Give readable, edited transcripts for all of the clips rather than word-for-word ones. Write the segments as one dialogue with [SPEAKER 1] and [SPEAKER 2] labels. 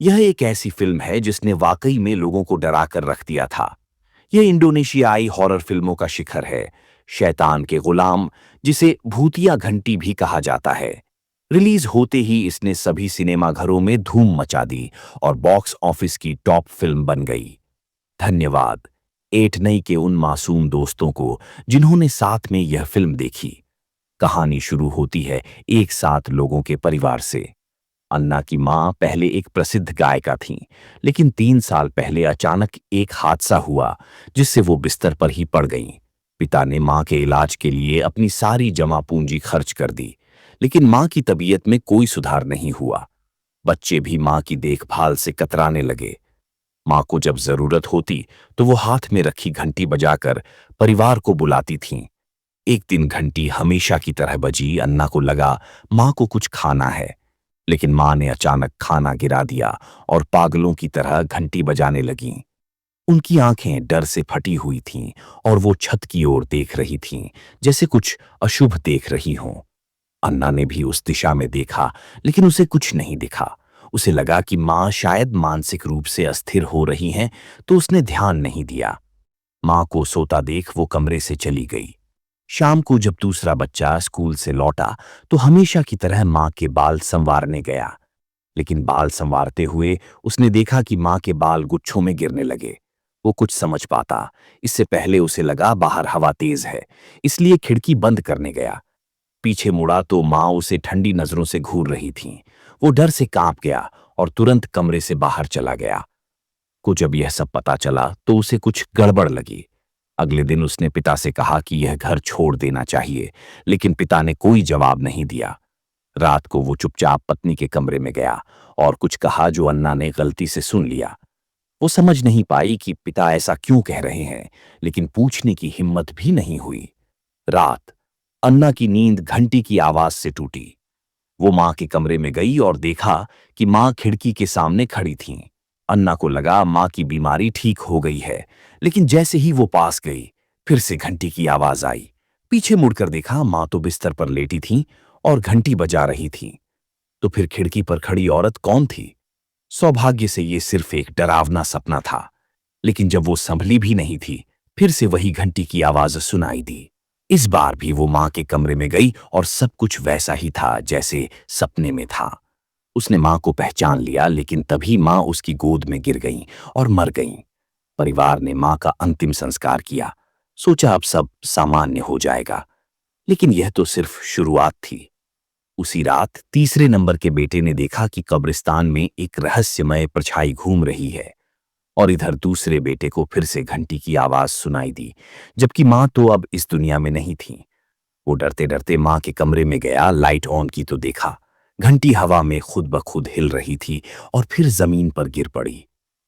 [SPEAKER 1] यह एक ऐसी फिल्म है जिसने वाकई में लोगों को डरा कर रख दिया था। यह इंडोनेशियाई हॉरर फिल्मों का शिखर है। शैतान के गुलाम, जिसे भूतिया घंटी भी कहा जाता है। रिलीज होते ही इसने सभी सिनेमाघरों में धूम मचा दी और बॉक्स ऑफिस की टॉप फिल्म बन गई। धन्यवाद एट नई के उन मासूम दोस्तों को जिन्होंने साथ में यह फिल्म देखी। कहानी शुरू होती है एक साथ लोगों के परिवार से। अन्ना की मां पहले एक प्रसिद्ध गायिका थीं, लेकिन 3 साल पहले अचानक एक हादसा हुआ जिससे वो बिस्तर पर ही पड़ गईं। पिता ने मां के इलाज के लिए अपनी सारी जमा पूंजी खर्च कर दी, लेकिन मां की तबीयत में कोई सुधार नहीं हुआ। बच्चे भी मां की देखभाल से कतराने लगे। मां को जब जरूरत होती तो वो हाथ में रखी घंटी बजाकर परिवार को बुलाती थीं। एक दिन घंटी हमेशा की तरह बजी। अन्ना को लगा मां को कुछ खाना है, लेकिन मां ने अचानक खाना गिरा दिया और पागलों की तरह घंटी बजाने लगीं। उनकी आंखें डर से फटी हुई थीं और वो छत की ओर देख रही थीं, जैसे कुछ अशुभ देख रही हों। अन्ना ने भी उस दिशा में देखा, लेकिन उसे कुछ नहीं दिखा। उसे लगा कि मां शायद मानसिक रूप से अस्थिर हो रही हैं, तो उसने ध्यान नहीं दिया। मां को सोता देख वो कमरे से चली गई। शाम को जब दूसरा बच्चा स्कूल से लौटा तो हमेशा की तरह मां के बाल संवारने गया, लेकिन बाल संवारते हुए उसने देखा कि मां के बाल गुच्छों में गिरने लगे। वो कुछ समझ पाता इससे पहले उसे लगा बाहर हवा तेज है, इसलिए खिड़की बंद करने गया। पीछे मुड़ा तो मां उसे ठंडी नजरों से घूर रही थीं। वो डर से कांप गया और तुरंत कमरे से बाहर चला गया। को जब यह सब पता चला तो उसे कुछ गड़बड़ लगी। अगले दिन उसने पिता से कहा कि यह घर छोड़ देना चाहिए, लेकिन पिता ने कोई जवाब नहीं दिया। रात को वो चुपचाप पत्नी के कमरे में गया और कुछ कहा जो अन्ना ने गलती से सुन लिया। वो समझ नहीं पाई कि पिता ऐसा क्यों कह रहे हैं, लेकिन पूछने की हिम्मत भी नहीं हुई। रात अन्ना की नींद घंटी की आवाज से टूटी। वो मां के कमरे में गई और देखा कि मां खिड़की के सामने खड़ी थीं। अन्ना को लगा मां की बीमारी ठीक हो गई है, लेकिन जैसे ही वो पास गई, फिर से घंटी की आवाज आई। पीछे मुड़कर देखा, मां तो बिस्तर पर लेटी थीं और घंटी बजा रही थीं। तो फिर खिड़की पर खड़ी औरत कौन थी? सौभाग्य से ये सिर्फ एक डरावना सपना था, लेकिन जब वो संभली भी नहीं थी, फिर से वही घंटी की आवाज सुनाई दी। इस बार भी वो मां के कमरे में गई और सब कुछ वैसा ही था जैसे सपने में था। उसने मां को पहचान लिया, लेकिन तभी मां उसकी गोद में गिर गईं और मर गईं। परिवार ने मां का अंतिम संस्कार किया। सोचा अब सब सामान्य हो जाएगा, लेकिन यह तो सिर्फ शुरुआत थी। उसी रात तीसरे नंबर के बेटे ने देखा कि कब्रिस्तान में एक रहस्यमय परछाई घूम रही है, और इधर दूसरे बेटे को फिर से घंटी की आवाज सुनाई दी, जबकि मां तो अब इस दुनिया में नहीं थी। वो डरते डरते मां के कमरे में गया, लाइट ऑन की तो देखा घंटी हवा में खुद ब खुद हिल रही थी और फिर जमीन पर गिर पड़ी।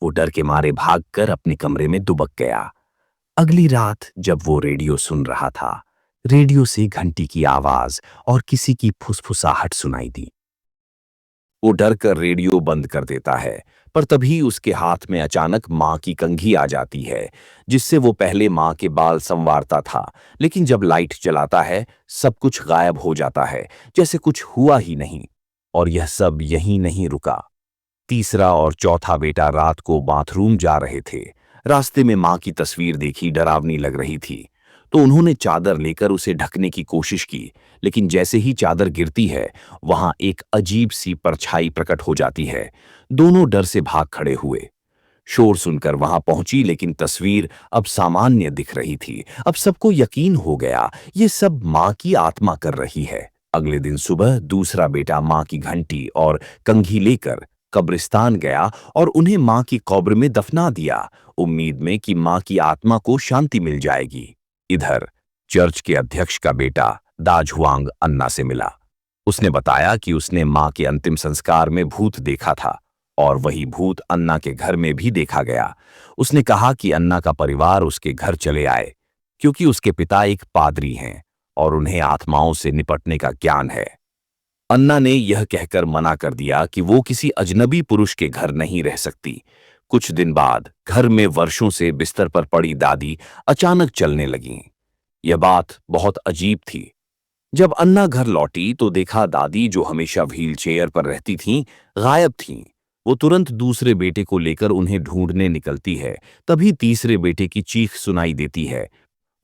[SPEAKER 1] वो डर के मारे भागकर अपने कमरे में दुबक गया। अगली रात जब वो रेडियो सुन रहा था, रेडियो से घंटी की आवाज और किसी की फुसफुसाहट सुनाई दी। वो डर कर रेडियो बंद कर देता है, पर तभी उसके हाथ में अचानक मां की कंघी आ जाती है, जिससे वो पहले मां के बाल संवारता था, लेकिन जब लाइट जलाता है सब कुछ गायब हो जाता है, जैसे कुछ हुआ ही नहीं। और यह सब यहीं नहीं रुका। तीसरा और चौथा बेटा रात को बाथरूम जा रहे थे। रास्ते में मां की तस्वीर देखी, डरावनी लग रही थी, तो उन्होंने चादर लेकर उसे ढकने की कोशिश की, लेकिन जैसे ही चादर गिरती है वहां एक अजीब सी परछाई प्रकट हो जाती है। दोनों डर से भाग खड़े हुए। शोर सुनकर वहां पहुंची, लेकिन तस्वीर अब सामान्य दिख रही थी। अब सबको यकीन हो गया ये सब मां की आत्मा कर रही है। अगले दिन सुबह दूसरा बेटा मां की घंटी और कंघी लेकर कब्रिस्तान गया और उन्हें मां की कब्र में दफना दिया, उम्मीद में कि मां की आत्मा को शांति मिल जाएगी। इधर चर्च के अध्यक्ष का बेटा दाझुआंग अन्ना से मिला। उसने बताया कि उसने मां के अंतिम संस्कार में भूत देखा था, और वही भूत अन्ना के घर में भी देखा गया। उसने कहा कि अन्ना का परिवार उसके घर चले आए, क्योंकि उसके पिता एक पादरी हैं और उन्हें आत्माओं से निपटने का ज्ञान है। अन्ना ने यह कहकर मना कर दिया कि वो किसी अजनबी पुरुष के घर नहीं रह सकती। कुछ दिन बाद घर में वर्षों से बिस्तर पर पड़ी दादी अचानक चलने लगीं। यह बात बहुत अजीब थी। जब अन्ना घर लौटी तो देखा दादी, जो हमेशा व्हील चेयर पर रहती थीं, गायब थीं। वो तुरंत दूसरे बेटे को लेकर उन्हें ढूंढने निकलती है। तभी तीसरे बेटे की चीख सुनाई देती है।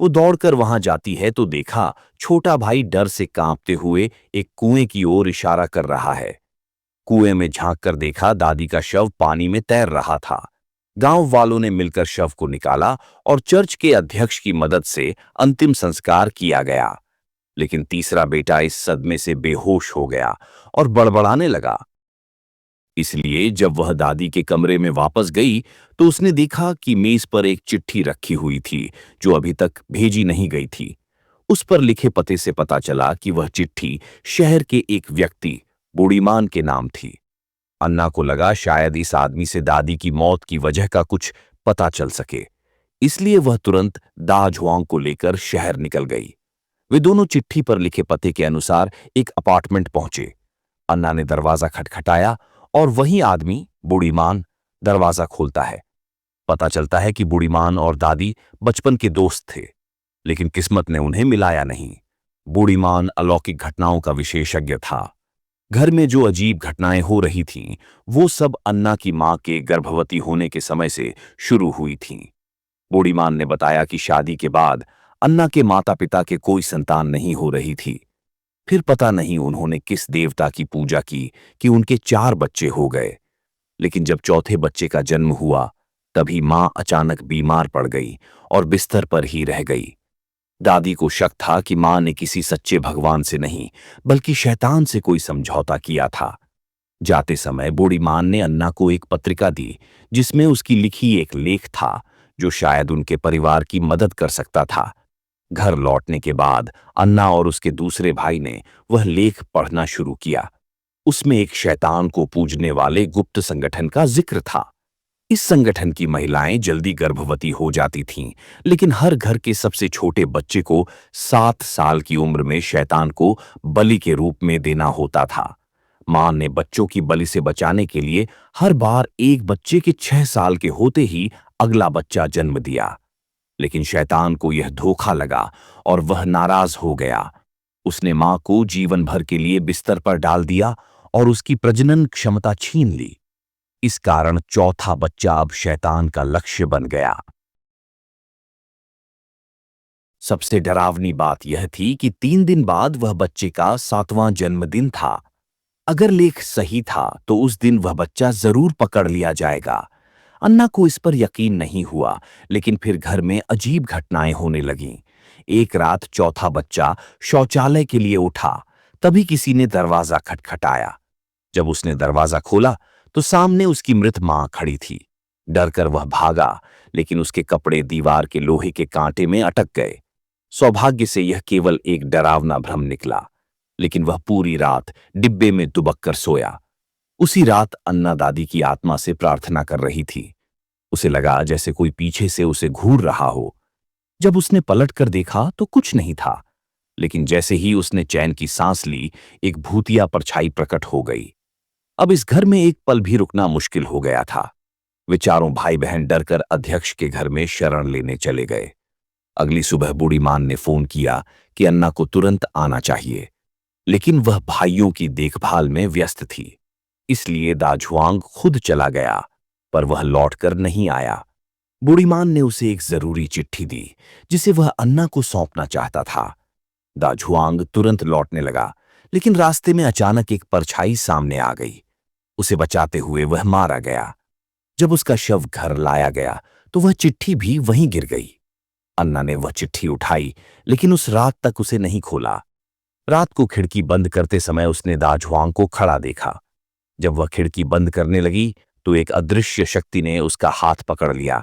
[SPEAKER 1] वो दौड़कर वहां जाती है तो देखा छोटा भाई डर से कांपते हुए एक कुएं की ओर इशारा कर रहा है। कुएं में झांक कर देखा दादी का शव पानी में तैर रहा था। गांव वालों ने मिलकर शव को निकाला और चर्च के अध्यक्ष की मदद से अंतिम संस्कार किया गया। लेकिन तीसरा बेटा इस सदमे से बेहोश हो गया और बड़बड़ाने लगा। इसलिए जब वह दादी के कमरे में वापस गई तो उसने देखा कि मेज पर एक चिट्ठी रखी हुई थी जो अभी तक भेजी नहीं गई थी। उस पर लिखे पते से पता चला कि वह चिट्ठी शहर के एक व्यक्ति बूढ़ीमान के नाम थी। अन्ना को लगा शायद इस आदमी से दादी की मौत की वजह का कुछ पता चल सके, इसलिए वह तुरंत दाजुआंग को लेकर शहर निकल गई। वे दोनों चिट्ठी पर लिखे पते के अनुसार एक अपार्टमेंट पहुंचे। अन्ना ने दरवाजा खटखटाया और वही आदमी बूढ़ीमान दरवाजा खोलता है। पता चलता है कि बूढ़ीमान और दादी बचपन के दोस्त थे, लेकिन किस्मत ने उन्हें मिलाया नहीं। बूढ़ीमान अलौकिक घटनाओं का विशेषज्ञ था। घर में जो अजीब घटनाएं हो रही थीं, वो सब अन्ना की मां के गर्भवती होने के समय से शुरू हुई थीं। बूढ़ीमान ने बताया कि शादी के बाद अन्ना के माता पिता के कोई संतान नहीं हो रही थी। फिर पता नहीं उन्होंने किस देवता की पूजा की कि उनके 4 बच्चे हो गए। लेकिन जब चौथे बच्चे का जन्म हुआ तभी मां अचानक बीमार पड़ गई और बिस्तर पर ही रह गई। दादी को शक था कि मां ने किसी सच्चे भगवान से नहीं बल्कि शैतान से कोई समझौता किया था। जाते समय बूढ़ी मां ने अन्ना को एक पत्रिका दी जिसमें उसकी लिखी एक लेख था जो शायद उनके परिवार की मदद कर सकता था। घर लौटने के बाद अन्ना और उसके दूसरे भाई ने वह लेख पढ़ना शुरू किया। उसमें एक शैतान को पूजने वाले गुप्त संगठन का जिक्र था। इस संगठन की महिलाएं जल्दी गर्भवती हो जाती थीं, लेकिन हर घर के सबसे छोटे बच्चे को 7 साल की उम्र में शैतान को बलि के रूप में देना होता था। मां ने बच्चों की बलि से बचाने के लिए हर बार एक बच्चे के 6 साल के होते ही अगला बच्चा जन्म दिया। लेकिन शैतान को यह धोखा लगा और वह नाराज हो गया। उसने मां को जीवन भर के लिए बिस्तर पर डाल दिया और उसकी प्रजनन क्षमता छीन ली। इस कारण चौथा बच्चा अब शैतान का लक्ष्य बन गया। सबसे डरावनी बात यह थी कि 3 दिन बाद वह बच्चे का 7वां जन्मदिन था। अगर लेख सही था तो उस दिन वह बच्चा जरूर पकड़ लिया जाएगा। अन्ना को इस पर यकीन नहीं हुआ, लेकिन फिर घर में अजीब घटनाएं होने लगीं। एक रात चौथा बच्चा शौचालय के लिए उठा, तभी किसी ने दरवाजा खटखटाया। जब उसने दरवाजा खोला तो सामने उसकी मृत मां खड़ी थी। डरकर वह भागा, लेकिन उसके कपड़े दीवार के लोहे के कांटे में अटक गए। सौभाग्य से यह केवल एक डरावना भ्रम निकला, लेकिन वह पूरी रात डिब्बे में दुबक कर सोया। उसी रात अन्ना दादी की आत्मा से प्रार्थना कर रही थी। उसे लगा जैसे कोई पीछे से उसे घूर रहा हो। जब उसने पलट कर देखा तो कुछ नहीं था, लेकिन जैसे ही उसने चैन की सांस ली, एक भूतिया परछाई प्रकट हो गई। अब इस घर में एक पल भी रुकना मुश्किल हो गया था। वे चारों भाई बहन डरकर अध्यक्ष के घर में शरण लेने चले गए। अगली सुबह बूढ़ी मान ने फोन किया कि अन्ना को तुरंत आना चाहिए, लेकिन वह भाइयों की देखभाल में व्यस्त थी। इसलिए दाझुआंग खुद चला गया, पर वह लौटकर नहीं आया। बूढ़ीमान ने उसे एक जरूरी चिट्ठी दी जिसे वह अन्ना को सौंपना चाहता था। दाझुआंग तुरंत लौटने लगा, लेकिन रास्ते में अचानक एक परछाई सामने आ गई। उसे बचाते हुए वह मारा गया। जब उसका शव घर लाया गया तो वह चिट्ठी भी वहीं गिर गई। अन्ना ने वह चिट्ठी उठाई, लेकिन उस रात तक उसे नहीं खोला। रात को खिड़की बंद करते समय उसने दाझुआंग को खड़ा देखा। जब वह खिड़की बंद करने लगी तो एक अदृश्य शक्ति ने उसका हाथ पकड़ लिया।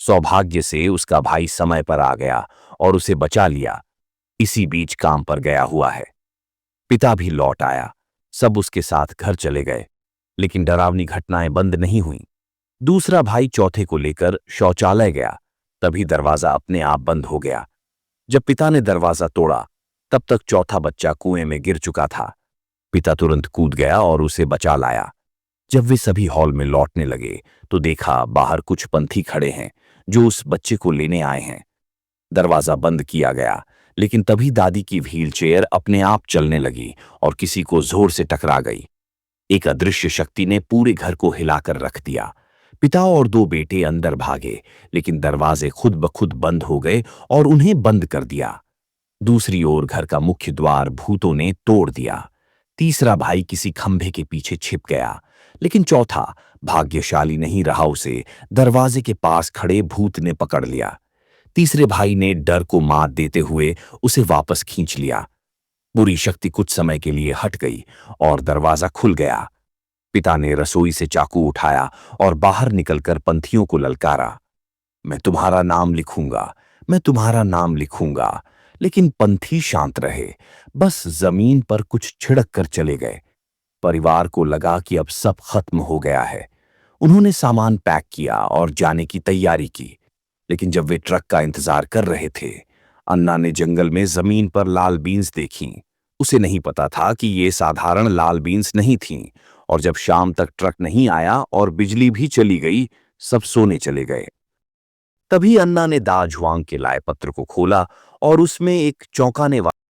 [SPEAKER 1] सौभाग्य से उसका भाई समय पर आ गया और उसे बचा लिया। इसी बीच काम पर गया हुआ है। पिता भी लौट आया। सब उसके साथ घर चले गए, लेकिन डरावनी घटनाएं बंद नहीं हुईं। दूसरा भाई चौथे को लेकर शौचालय गया, तभी दरवाजा अपने आप बंद हो गया। जब पिता ने दरवाजा तोड़ा तब तक चौथा बच्चा कुएं में गिर चुका था। पिता तुरंत कूद गया और उसे बचा लाया। जब वे सभी हॉल में लौटने लगे तो देखा बाहर कुछ पंथी खड़े हैं जो उस बच्चे को लेने आए हैं। दरवाजा बंद किया गया, लेकिन तभी दादी की व्हीलचेयर अपने आप चलने लगी और किसी को जोर से टकरा गई। एक अदृश्य शक्ति ने पूरे घर को हिलाकर रख दिया। पिता और दो बेटे अंदर भागे, लेकिन दरवाजे खुद ब खुद बंद हो गए और उन्हें बंद कर दिया। दूसरी ओर घर का मुख्य द्वार भूतों ने तोड़ दिया। तीसरा भाई किसी खंभे के पीछे छिप गया, लेकिन चौथा भाग्यशाली नहीं रहा, उसे दरवाजे के पास खड़े भूत ने पकड़ लिया। तीसरे भाई ने डर को मात देते हुए उसे वापस खींच लिया। बुरी शक्ति कुछ समय के लिए हट गई और दरवाजा खुल गया। पिता ने रसोई से चाकू उठाया और बाहर निकलकर पंथियों को ललकारा, मैं तुम्हारा नाम लिखूंगा, मैं तुम्हारा नाम लिखूंगा। लेकिन पंथी शांत रहे, बस जमीन पर कुछ छिड़क कर चले गए। परिवार को लगा कि अब सब खत्म हो गया है। उन्होंने सामान पैक किया और जाने की तैयारी की। लेकिन जब वे ट्रक का इंतजार कर रहे थे, अन्ना ने जंगल में जमीन पर लाल बीन्स देखीं। उसे नहीं पता था कि ये साधारण लाल बीन्स नहीं थीं। और जब शाम तक ट्रक नहीं आया और बिजली भी चली गई, सब सोने चले गए। तभी अन्ना ने दाजुआंग के लाए पत्र को खोला और उसमें एक चौंकाने वाला